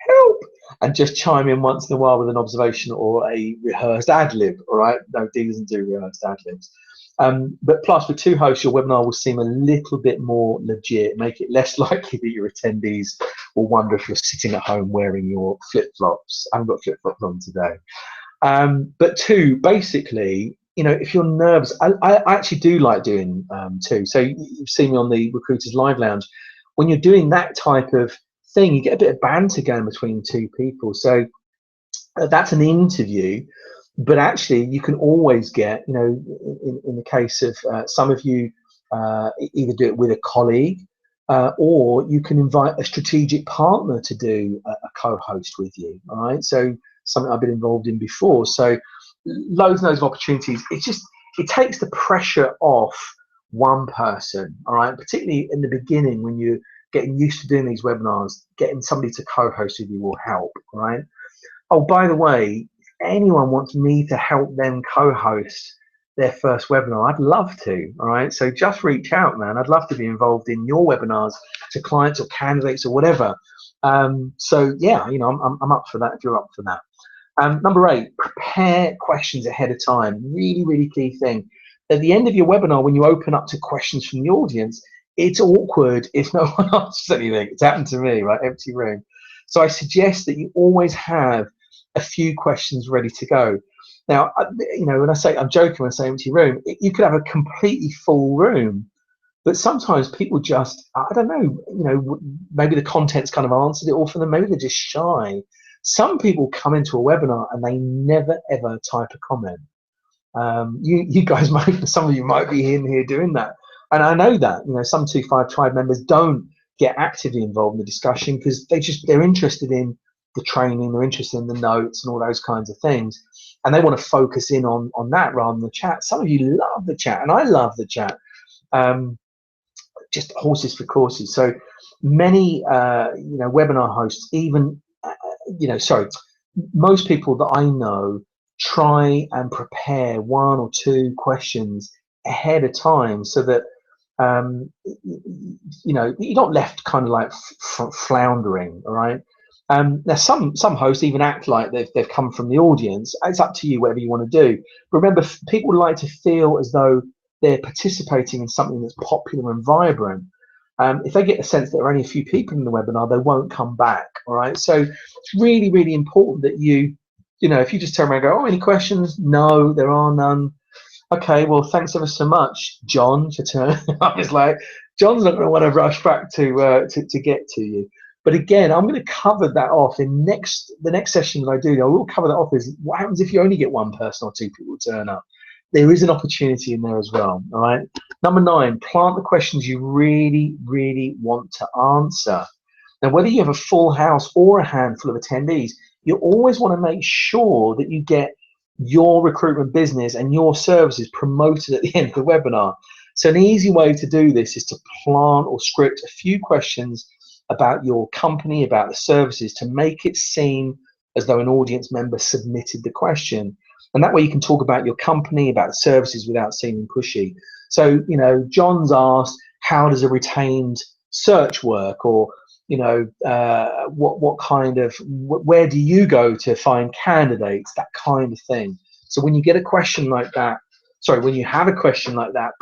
Speaker 1: help, and just chime in once in a while with an observation or a rehearsed ad-lib. All right, no, Dee doesn't do rehearsed ad-libs. But plus, with two hosts, your webinar will seem a little bit more legit, make it less likely that your attendees will wonder if you're sitting at home wearing your flip-flops. I haven't got flip-flops on today. But two, basically, if you're nervous, I actually do like doing two. So you've seen me on the Recruiters Live Lounge. When you're doing that type of thing, you get a bit of banter going between two people. So that's an interview. But actually, you can always get, in the case of some of you, either do it with a colleague or you can invite a strategic partner to do a co-host with you. All right. So something I've been involved in before. So loads and loads of opportunities. It takes the pressure off one person. All right. Particularly in the beginning when you're getting used to doing these webinars, getting somebody to co-host with you will help. All right. Oh, by the way, anyone wants me to help them co-host their first webinar, I'd love to. All right, so just reach out, man. I'd love to be involved in your webinars to clients or candidates or whatever. So yeah, I'm up for that if you're up for that. Number 8, prepare questions ahead of time. Really, really key thing. At the end of your webinar, when you open up to questions from the audience, it's awkward if no one answers anything. It's happened to me, right? Empty room. So I suggest that you always have a few questions ready to go. Now, when I say, I'm joking when I say empty room, you could have a completely full room, but sometimes people just, I don't know, maybe the content's kind of answered it all for them. Maybe they're just shy. Some people come into a webinar and they never ever type a comment. You guys some of you might be in here doing that. And I know that, some 2-5 Tribe members don't get actively involved in the discussion because they're interested in the training, they're interested in the notes and all those kinds of things, and they want to focus in on that rather than the chat. Some of you love the chat, and I love the chat. Just horses for courses. So many webinar hosts, even most people that I know try and prepare 1 or 2 questions ahead of time so that you're not left kind of like floundering. All right. Now some hosts even act like they've come from the audience. It's up to you, whatever you want to do. But remember, people like to feel as though they're participating in something that's popular and vibrant. If they get a sense that there are only a few people in the webinar, they won't come back. All right. So it's really, really important that if you just turn around and go, oh, any questions? No, there are none. Okay, well, thanks ever so much, John, for turning up. It's like, John's not going to want to rush back to get to you. But again, I'm going to cover that off in the next session that I do. I will cover that off is what happens if you only get 1 person or 2 people turn up. There is an opportunity in there as well, all right? Number 9, plant the questions you really, really want to answer. Now, whether you have a full house or a handful of attendees, you always want to make sure that you get your recruitment business and your services promoted at the end of the webinar. So an easy way to do this is to plant or script a few questions about your company, about the services, to make it seem as though an audience member submitted the question. And that way you can talk about your company, about the services without seeming pushy. So, John's asked, how does a retained search work? Or, what kind of, where do you go to find candidates? That kind of thing. So when you get a question like that, when you have a question like that,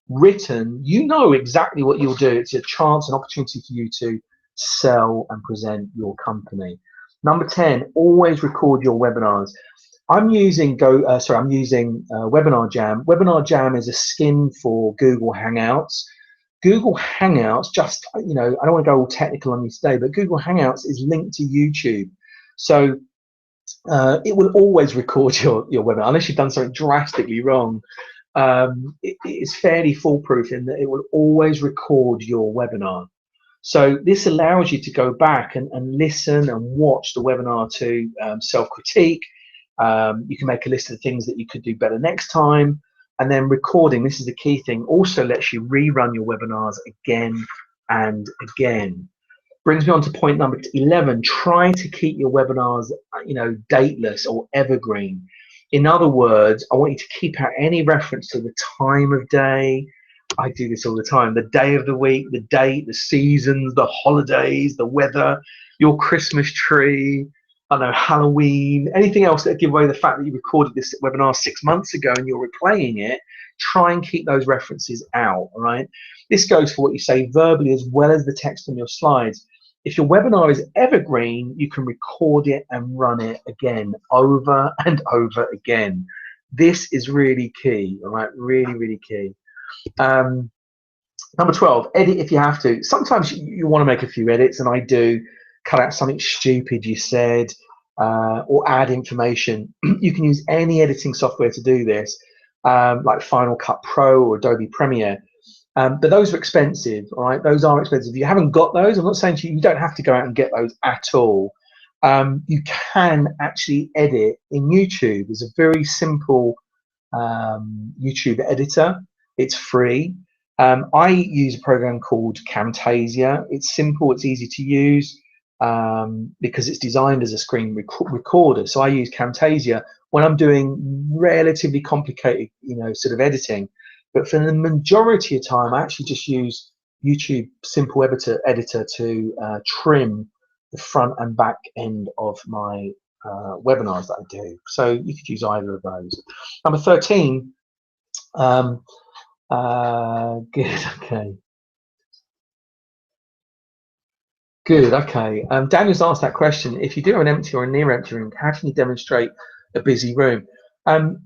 Speaker 1: Written, you know exactly what you'll do. It's a chance, an opportunity for you to sell and present your company. Number 10, always record your webinars. I'm using Webinar Jam. Webinar Jam is a skin for Google Hangouts. Google Hangouts, just, I don't want to go all technical on you today, but Google Hangouts is linked to YouTube. So it will always record your webinar, unless you've done something drastically wrong. It is fairly foolproof in that it will always record your webinar. So this allows you to go back and listen and watch the webinar to self-critique. You can make a list of things that you could do better next time. And then recording, this is the key thing, also lets you rerun your webinars again and again. Brings me on to point number 11. Try to keep your webinars, dateless or evergreen. In other words, I want you to keep out any reference to the time of day. I do this all the time. The day of the week, the date, the seasons, the holidays, the weather, your Christmas tree, I don't know, Halloween, anything else that give away the fact that you recorded this webinar 6 months ago and you're replaying it. Try and keep those references out, all right? This goes for what you say verbally as well as the text on your slides. If your webinar is evergreen, you can record it and run it again, over and over again. This is really key, all right? Really, really key. Number 12, edit if you have to. Sometimes you want to make a few edits, and I do. Cut out something stupid you said, or add information. You can use any editing software to do this, like Final Cut Pro or Adobe Premiere. But those are expensive, all right? Those are expensive. If you haven't got those, I'm not saying to you, you don't have to go out and get those at all. You can actually edit in YouTube. There's a very simple YouTube editor. It's free. I use a program called Camtasia. It's simple, it's easy to use because it's designed as a screen recorder. So I use Camtasia when I'm doing relatively complicated, sort of editing. But for the majority of time, I actually just use YouTube simple editor to trim the front and back end of my webinars that I do. So you could use either of those. Number 13, good, okay. Good, okay. Daniel's asked that question. If you do an empty or a near empty room, how can you demonstrate a busy room?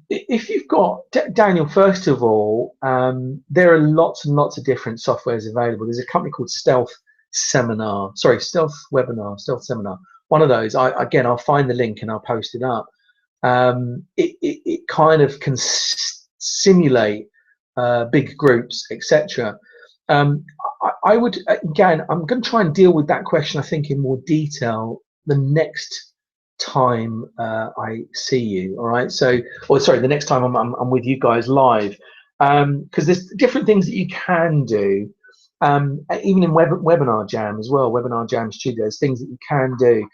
Speaker 1: If you've got, Daniel, first of all, there are lots and lots of different softwares available. There's a company called Stealth Webinar, one of those. I'll find the link and I'll post it up. It kind of can simulate big groups, etc. I would, again, I'm going to try and deal with that question, I think, in more detail the next time I see you, all right? So, or sorry, the next time I'm with you guys live, because there's different things that you can do, even in Webinar Jam as well, Webinar Jam Studios, things that you can do.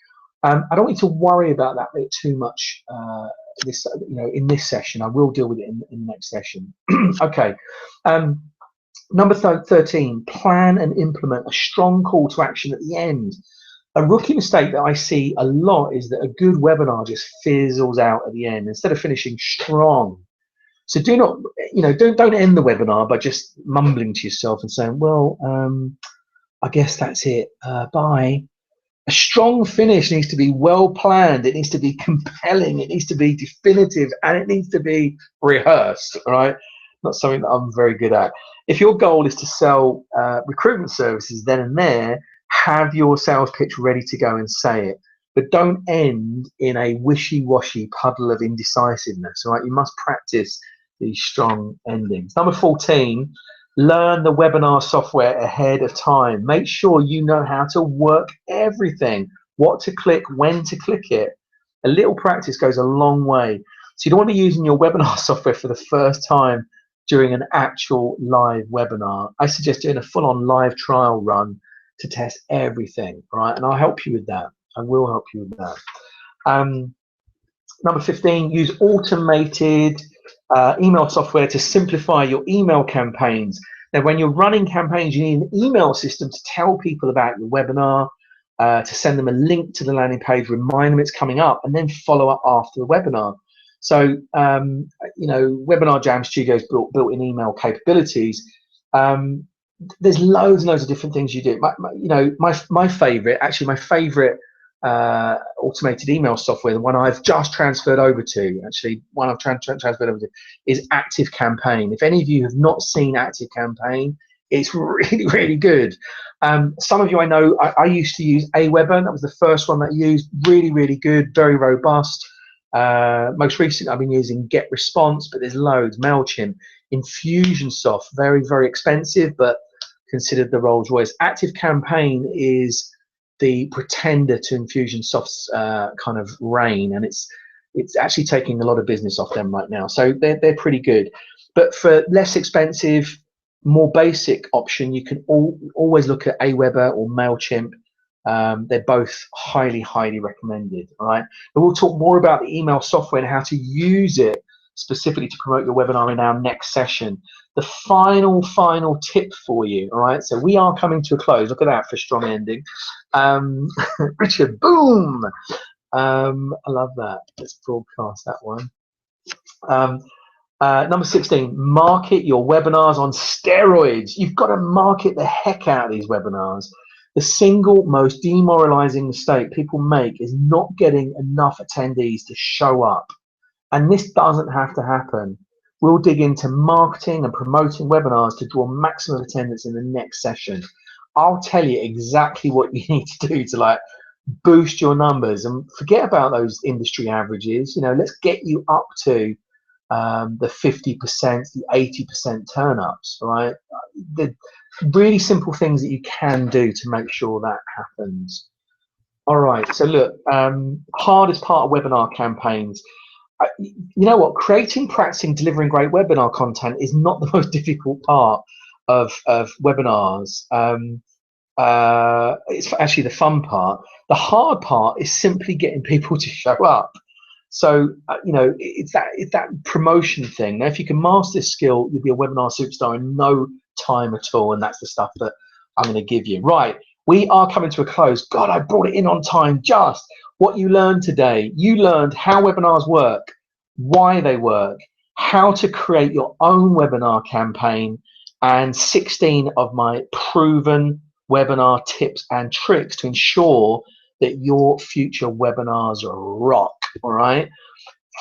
Speaker 1: I don't want you to worry about that bit too much in this session. I will deal with it in the next session. Okay. Number 13, plan and implement a strong call to action at the end. A rookie mistake that I see a lot is that a good webinar just fizzles out at the end instead of finishing strong. So do not, don't end the webinar by just mumbling to yourself and saying, well, I guess that's it, bye. A strong finish needs to be well planned, it needs to be compelling, it needs to be definitive, and it needs to be rehearsed, all right? Not something that I'm very good at. If your goal is to sell recruitment services then and there, have your sales pitch ready to go and say it. But don't end in a wishy-washy puddle of indecisiveness, all right? You must practice these strong endings. Number 14, learn the webinar software ahead of time. Make sure you know how to work everything, what to click, when to click it. A little practice goes a long way. So you don't want to be using your webinar software for the first time during an actual live webinar. I suggest doing a full-on live trial run to test everything, right? And I'll help you with that. I will help you with that. Number 15, use automated email software to simplify your email campaigns. Now, when you're running campaigns, you need an email system to tell people about your webinar, to send them a link to the landing page, remind them it's coming up, and then follow up after the webinar. So, you know, Webinar Jam Studio's built-in email capabilities. There's loads and loads of different things you do. You know, my favorite, actually, my favorite automated email software, the one I've just transferred over to, actually, one I've transferred over to, is Active Campaign. If any of you have not seen Active Campaign, it's really, really good. Some of you I know, I used to use Aweber. That was the first one that I used. Really, really good, very robust. Most recently, I've been using GetResponse, but there's loads. MailChimp, Infusionsoft, very, very expensive, but considered the Rolls Royce. Active Campaign is the pretender to Infusionsoft's kind of reign, and it's actually taking a lot of business off them right now. So they're pretty good. But for less expensive, more basic option, you can always look at Aweber or MailChimp. They're both highly, highly recommended. All right, but we'll talk more about the email software and how to use it specifically to promote your webinar in our next session. The final tip for you. All right, so we are coming to a close. Look at that for a strong ending. Richard, boom. I love that. Let's broadcast that one. Number 16, market your webinars on steroids. You've got to market the heck out of these webinars. The single most demoralizing mistake people make is not getting enough attendees to show up. And this doesn't have to happen. We'll dig into marketing and promoting webinars to draw maximum attendance in the next session. I'll tell you exactly what you need to do to like boost your numbers, and forget about those industry averages. You know, let's get you up to the 50%, the 80% turn-ups, right? The really simple things that you can do to make sure that happens. All right, so look, hardest part of webinar campaigns. You know what? Creating, practicing, delivering great webinar content is not the most difficult part of webinars. It's actually the fun part. The hard part is simply getting people to show up. So, you know, it's that promotion thing. Now, if you can master this skill, you'll be a webinar superstar in no time at all. And that's the stuff that I'm going to give you. Right. We are coming to a close. God, I brought it in on time. Just what you learned today. You learned how webinars work, why they work, how to create your own webinar campaign, and 16 of my proven webinar tips and tricks to ensure that your future webinars rock. All right.